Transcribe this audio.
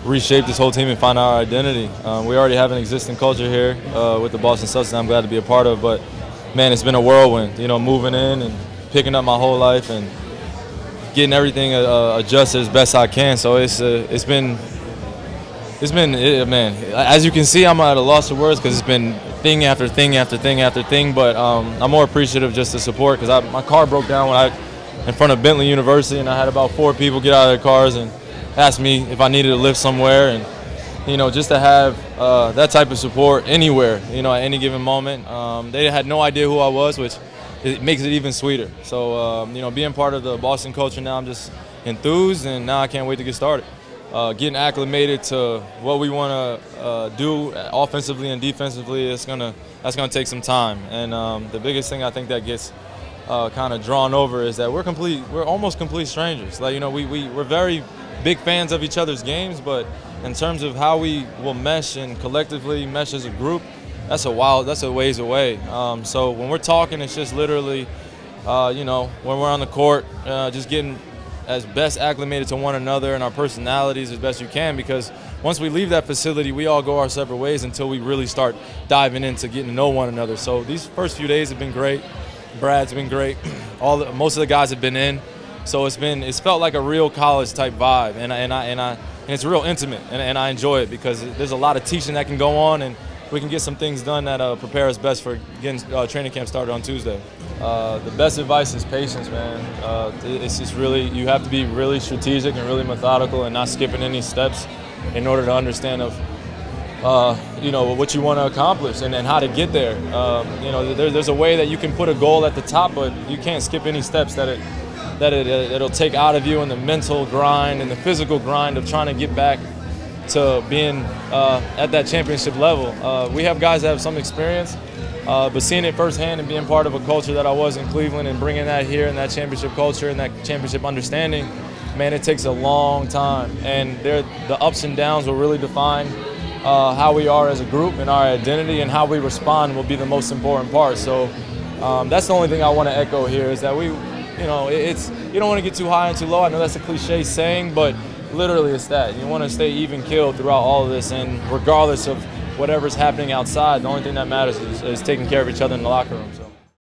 reshape this whole team and find our identity. We already have an existing culture here with the Boston Celtics that I'm glad to be a part of, but man, it's been a whirlwind, you know, moving in and picking up my whole life and getting everything adjusted as best I can. So it's been man, as you can see, I'm at a loss of words because it's been thing after thing after thing after thing, but I'm more appreciative just to support because my car broke down in front of Bentley University, and I had about 4 people get out of their cars and ask me if I needed to live somewhere, and you know, just to have that type of support anywhere, you know, at any given moment. They had no idea who I was, which it makes it even sweeter. So you know, being part of the Boston culture now, I'm just enthused, and now I can't wait to get started. Getting acclimated to what we want to do offensively and defensively, that's gonna take some time. And the biggest thing I think that gets kind of drawn over is that we're almost complete strangers. Like, you know, we're very big fans of each other's games, but in terms of how we will mesh and collectively mesh as a group, that's a ways away. So when we're talking, it's just literally, you know, when we're on the court, just getting as best acclimated to one another and our personalities as best you can, because once we leave that facility, we all go our separate ways until we really start diving into getting to know one another. So these first few days have been great. Brad's been great. Most of the guys have been in, so it's felt like a real college type vibe, and it's real intimate, and I enjoy it because there's a lot of teaching that can go on, and we can get some things done that prepare us best for getting training camp started on Tuesday. The best advice is patience, man. It's just really, you have to be really strategic and really methodical and not skipping any steps in order to understand you know, what you want to accomplish and how to get there. You know, there's a way that you can put a goal at the top, but you can't skip any steps that it'll take out of you, in the mental grind and the physical grind of trying to get back to being at that championship level. We have guys that have some experience, but seeing it firsthand and being part of a culture that I was in Cleveland and bringing that here and that championship culture and that championship understanding, man, it takes a long time. And the ups and downs will really define how we are as a group and our identity, and how we respond will be the most important part. So that's the only thing I want to echo here, is that you know, you don't want to get too high and too low. I know that's a cliche saying, but literally it's that. You want to stay even keeled throughout all of this, and regardless of whatever's happening outside, the only thing that matters is taking care of each other in the locker room. So.